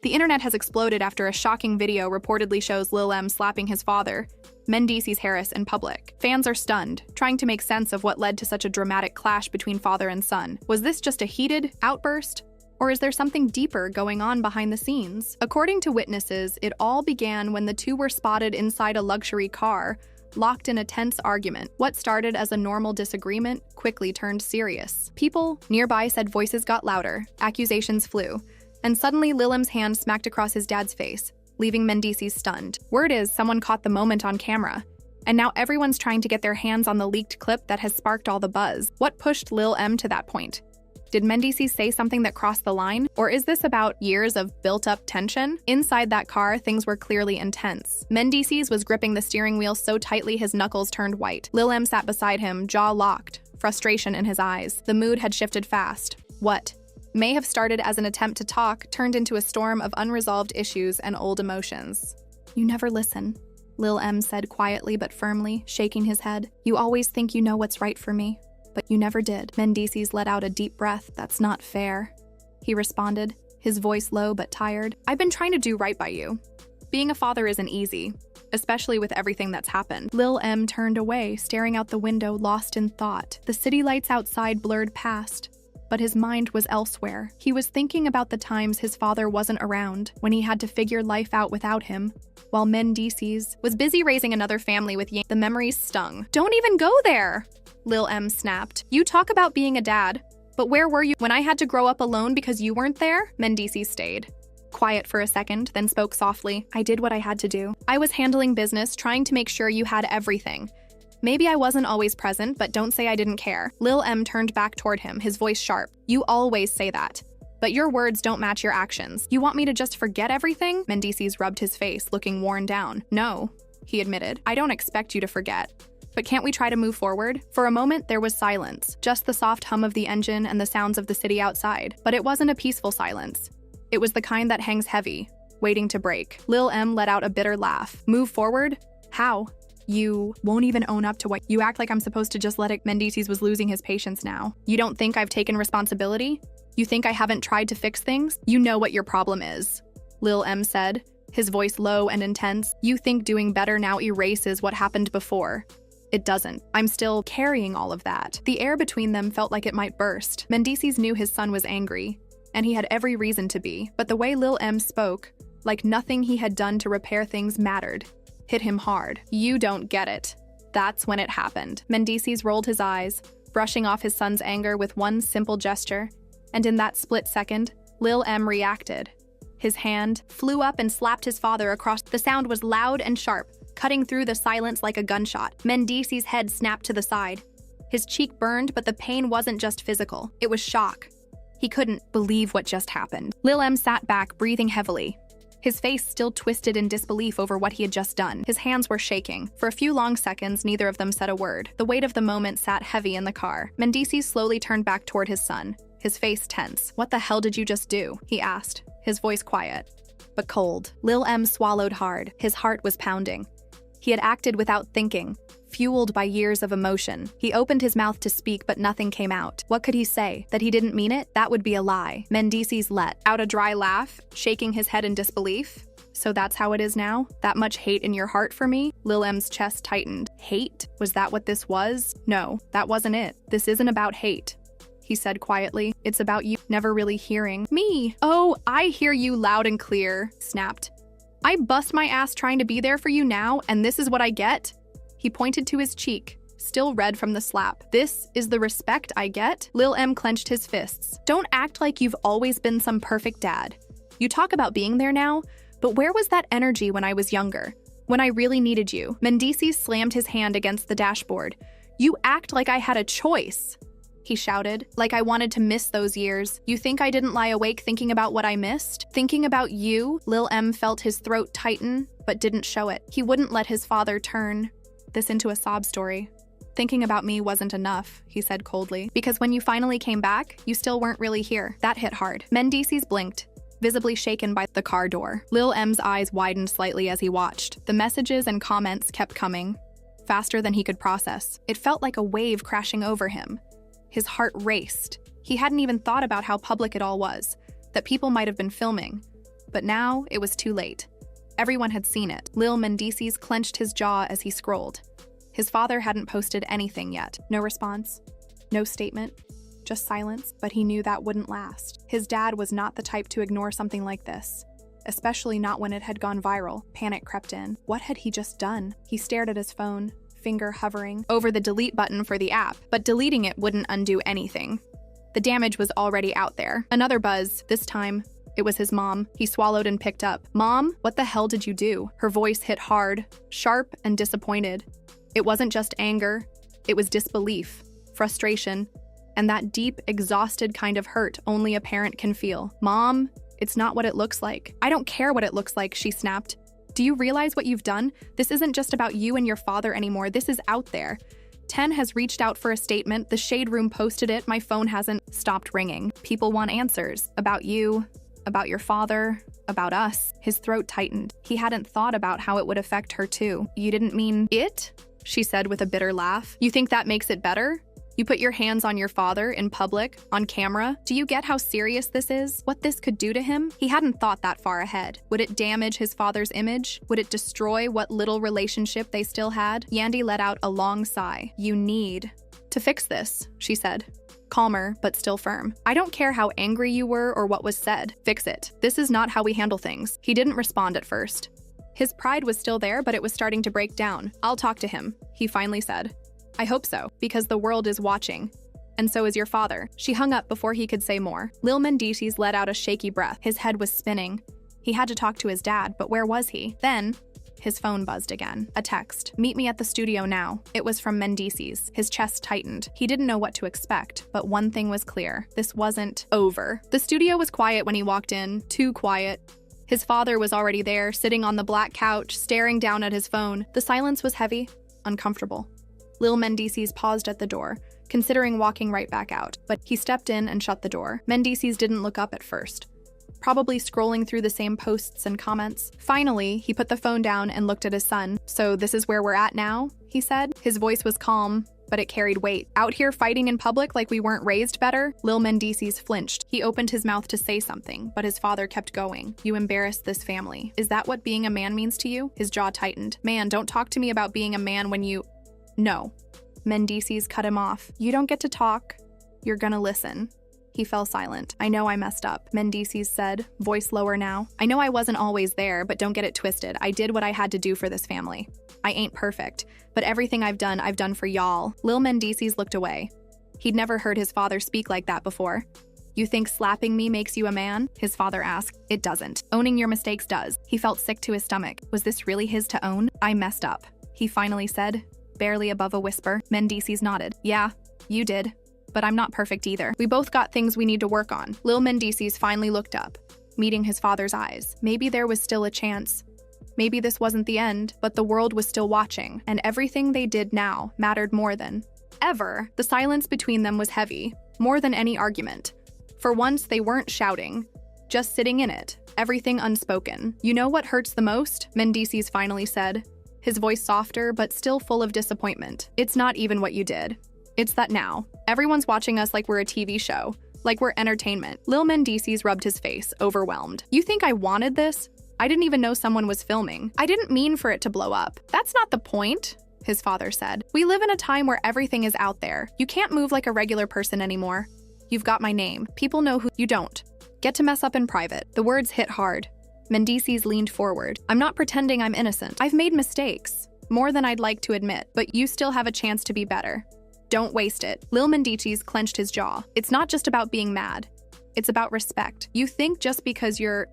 The internet has exploded after a shocking video reportedly shows Lil M slapping his father, Mendeecees Harris, in public. Fans are stunned, trying to make sense of what led to such a dramatic clash between father and son. Was this just a heated outburst? Or is there something deeper going on behind the scenes? According to witnesses, it all began when the two were spotted inside a luxury car, locked in a tense argument. What started as a normal disagreement quickly turned serious. People nearby said voices got louder, accusations flew, and suddenly Lil M's hand smacked across his dad's face, leaving Mendeecees stunned. Word is someone caught the moment on camera, and now everyone's trying to get their hands on the leaked clip that has sparked all the buzz. What pushed Lil M to that point? Did Mendeecees say something that crossed the line? Or is this about years of built-up tension? Inside that car, things were clearly intense. Mendeecees was gripping the steering wheel so tightly his knuckles turned white. Lil M sat beside him, jaw locked, frustration in his eyes. The mood had shifted fast. What may have started as an attempt to talk turned into a storm of unresolved issues and old emotions. "You never listen," Lil M said quietly but firmly, shaking his head. "You always think you know what's right for me, but you never did." Mendeecees let out a deep breath. "That's not fair," he responded, his voice low but tired. "I've been trying to do right by you. Being a father isn't easy, especially with everything that's happened." Lil M turned away, staring out the window, lost in thought. The city lights outside blurred past, but his mind was elsewhere. He was thinking about the times his father wasn't around, when he had to figure life out without him, while Mendeecees was busy raising another family with The memories stung. "Don't even go there!" Lil M snapped. "You talk about being a dad, but where were you when I had to grow up alone because you weren't there?" Mendeecees stayed quiet for a second, then spoke softly. "I did what I had to do. I was handling business, trying to make sure you had everything. Maybe I wasn't always present, but don't say I didn't care." Lil M turned back toward him, his voice sharp. "You always say that, but your words don't match your actions. You want me to just forget everything?" Mendeecees rubbed his face, looking worn down. "No," he admitted. "I don't expect you to forget. But can't we try to move forward?" For a moment, there was silence, just the soft hum of the engine and the sounds of the city outside. But it wasn't a peaceful silence. It was the kind that hangs heavy, waiting to break. Lil M let out a bitter laugh. "Move forward? How? You won't even own up to what you act like I'm supposed to just let it." Mendeecees was losing his patience now. "You don't think I've taken responsibility? You think I haven't tried to fix things? You know what your problem is," Lil M said, his voice low and intense. "You think doing better now erases what happened before. It doesn't. I'm still carrying all of that." The air between them felt like it might burst. Mendeecees knew his son was angry, and he had every reason to be. But the way Lil M spoke, like nothing he had done to repair things mattered, hit him hard. "You don't get it. That's when it happened." Mendeecees rolled his eyes, brushing off his son's anger with one simple gesture, and in that split second, Lil M reacted. His hand flew up and slapped his father across. The sound was loud and sharp, cutting through the silence like a gunshot. Mendeecees' head snapped to the side. His cheek burned, but the pain wasn't just physical. It was shock. He couldn't believe what just happened. Lil M sat back, breathing heavily, his face still twisted in disbelief over what he had just done. His hands were shaking. For a few long seconds, neither of them said a word. The weight of the moment sat heavy in the car. Mendeecees slowly turned back toward his son, his face tense. "What the hell did you just do?" he asked, his voice quiet, but cold. Lil M swallowed hard. His heart was pounding. He had acted without thinking, fueled by years of emotion. He opened his mouth to speak, but nothing came out. What could he say? That he didn't mean it? That would be a lie. Mendeecees let out a dry laugh, shaking his head in disbelief. "So that's how it is now? That much hate in your heart for me?" Lil M's chest tightened. "Hate? Was that what this was?" "No, that wasn't it. This isn't about hate," he said quietly. "It's about you never really hearing me." "Oh, I hear you loud and clear," snapped. "I bust my ass trying to be there for you now, and this is what I get?" He pointed to his cheek, still red from the slap. "This is the respect I get?" Lil M clenched his fists. "Don't act like you've always been some perfect dad. You talk about being there now, but where was that energy when I was younger? When I really needed you?" Mendeecees slammed his hand against the dashboard. "You act like I had a choice," he shouted, "like I wanted to miss those years. You think I didn't lie awake thinking about what I missed? Thinking about you?" Lil M felt his throat tighten, but didn't show it. He wouldn't let his father turn this into a sob story. "Thinking about me wasn't enough," he said coldly, "because when you finally came back, you still weren't really here." That hit hard. Mendeecees blinked, visibly shaken by the car door. Lil M's eyes widened slightly as he watched. The messages and comments kept coming, faster than he could process. It felt like a wave crashing over him. His heart raced. He hadn't even thought about how public it all was, that people might have been filming. But now it was too late. Everyone had seen it. Lil Mendeecees clenched his jaw as he scrolled. His father hadn't posted anything yet. No response, no statement, just silence, but he knew that wouldn't last. His dad was not the type to ignore something like this, especially not when it had gone viral. Panic crept in. What had he just done? He stared at his phone, finger hovering over the delete button for the app, but deleting it wouldn't undo anything. The damage was already out there. Another buzz, this time. It was his mom. He swallowed and picked up. "Mom, what the hell did you do?" Her voice hit hard, sharp and disappointed. It wasn't just anger, it was disbelief, frustration, and that deep, exhausted kind of hurt only a parent can feel. "Mom, it's not what it looks like." "I don't care what it looks like," she snapped. "Do you realize what you've done? This isn't just about you and your father anymore. This is out there. 10 has reached out for a statement. The Shade Room posted it. My phone hasn't stopped ringing. People want answers. About you, about your father, about us." His throat tightened. He hadn't thought about how it would affect her too. "You didn't mean it?" she said with a bitter laugh. "You think that makes it better? You put your hands on your father in public, on camera. Do you get how serious this is? What this could do to him?" He hadn't thought that far ahead. Would it damage his father's image? Would it destroy what little relationship they still had? Yandy let out a long sigh. "You need to fix this," she said, calmer but still firm. "I don't care how angry you were or what was said. Fix it. This is not how we handle things." He didn't respond at first. His pride was still there, but it was starting to break down. "I'll talk to him," he finally said. "I hope so, because the world is watching. And so is your father." She hung up before he could say more. Lil Mendeecees let out a shaky breath. His head was spinning. He had to talk to his dad, but where was he? Then, his phone buzzed again. A text. "Meet me at the studio now." It was from Mendeecees. His chest tightened. He didn't know what to expect, but one thing was clear. This wasn't over. The studio was quiet when he walked in, too quiet. His father was already there, sitting on the black couch, staring down at his phone. The silence was heavy, uncomfortable. Lil Mendeecees paused at the door, considering walking right back out, but he stepped in and shut the door. Mendeecees didn't look up at first, probably scrolling through the same posts and comments. Finally, he put the phone down and looked at his son. "So this is where we're at now?" he said. His voice was calm, but it carried weight. "Out here fighting in public like we weren't raised better?" Lil Mendeecees flinched. He opened his mouth to say something, but his father kept going. "You embarrassed this family. Is that what being a man means to you?" His jaw tightened. "Man, don't talk to me about being a man when you—" "No." Mendeecees cut him off. "You don't get to talk. You're gonna listen." He fell silent. "I know I messed up," Mendeecees said, voice lower now. "I know I wasn't always there, but don't get it twisted. I did what I had to do for this family. I ain't perfect, but everything I've done for y'all." Lil Mendeecees looked away. He'd never heard his father speak like that before. "You think slapping me makes you a man?" his father asked. "It doesn't. Owning your mistakes does." He felt sick to his stomach. Was this really his to own? "I messed up," he finally said, barely above a whisper. Mendeecees nodded. "Yeah, you did. But I'm not perfect either. We both got things we need to work on." Lil Mendeecees finally looked up, meeting his father's eyes. Maybe there was still a chance. Maybe this wasn't the end, but the world was still watching, and everything they did now mattered more than ever. The silence between them was heavy, more than any argument. For once, they weren't shouting, just sitting in it, everything unspoken. "You know what hurts the most?" Mendeecees finally said, his voice softer but still full of disappointment. "It's not even what you did. It's that now, everyone's watching us like we're a TV show, like we're entertainment." Lil Mendeecees rubbed his face, overwhelmed. "You think I wanted this? I didn't even know someone was filming. I didn't mean for it to blow up." "That's not the point," his father said. "We live in a time where everything is out there. You can't move like a regular person anymore. You've got my name. People know who you don't. Get to mess up in private." The words hit hard. Mendeecees leaned forward. "I'm not pretending I'm innocent. I've made mistakes, more than I'd like to admit, but you still have a chance to be better. Don't waste it." Lil Mendeecees clenched his jaw. "It's not just about being mad. It's about respect. You think just because you're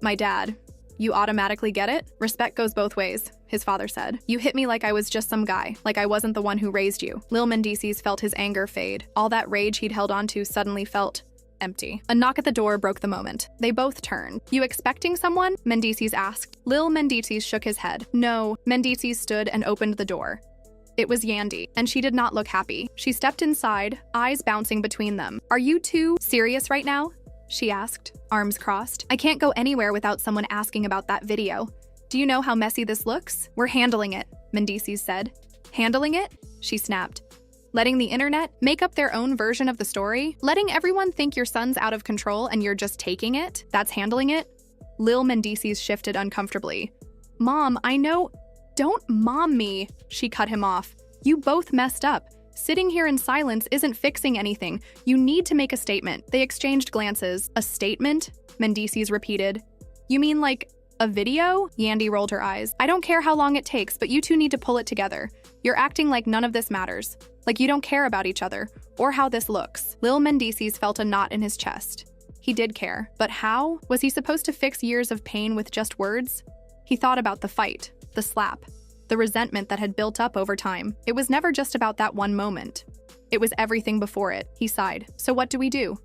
my dad, you automatically get it? Respect goes both ways," his father said. "You hit me like I was just some guy, like I wasn't the one who raised you." Lil Mendeecees felt his anger fade. All that rage he'd held onto suddenly felt empty. A knock at the door broke the moment. They both turned. "You expecting someone?" Mendeecees asked. Lil Mendeecees shook his head. "No." Mendeecees stood and opened the door. It was Yandy, and she did not look happy. She stepped inside, eyes bouncing between them. "Are you two serious right now?" she asked, arms crossed. "I can't go anywhere without someone asking about that video. Do you know how messy this looks?" "We're handling it," Mendeecees said. "Handling it?" she snapped. "Letting the internet make up their own version of the story? Letting everyone think your son's out of control and you're just taking it? That's handling it?" Lil Mendeecees shifted uncomfortably. "Mom, I know—" "Don't mom me," she cut him off. "You both messed up. Sitting here in silence isn't fixing anything. You need to make a statement." They exchanged glances. "A statement?" Mendeecees repeated. "You mean like a video?" Yandy rolled her eyes. "I don't care how long it takes, but you two need to pull it together. You're acting like none of this matters. Like you don't care about each other, or how this looks." Lil Mendeecees felt a knot in his chest. He did care, but how? Was he supposed to fix years of pain with just words? He thought about the fight, the slap, the resentment that had built up over time. It was never just about that one moment. It was everything before it. He sighed. "So what do we do?"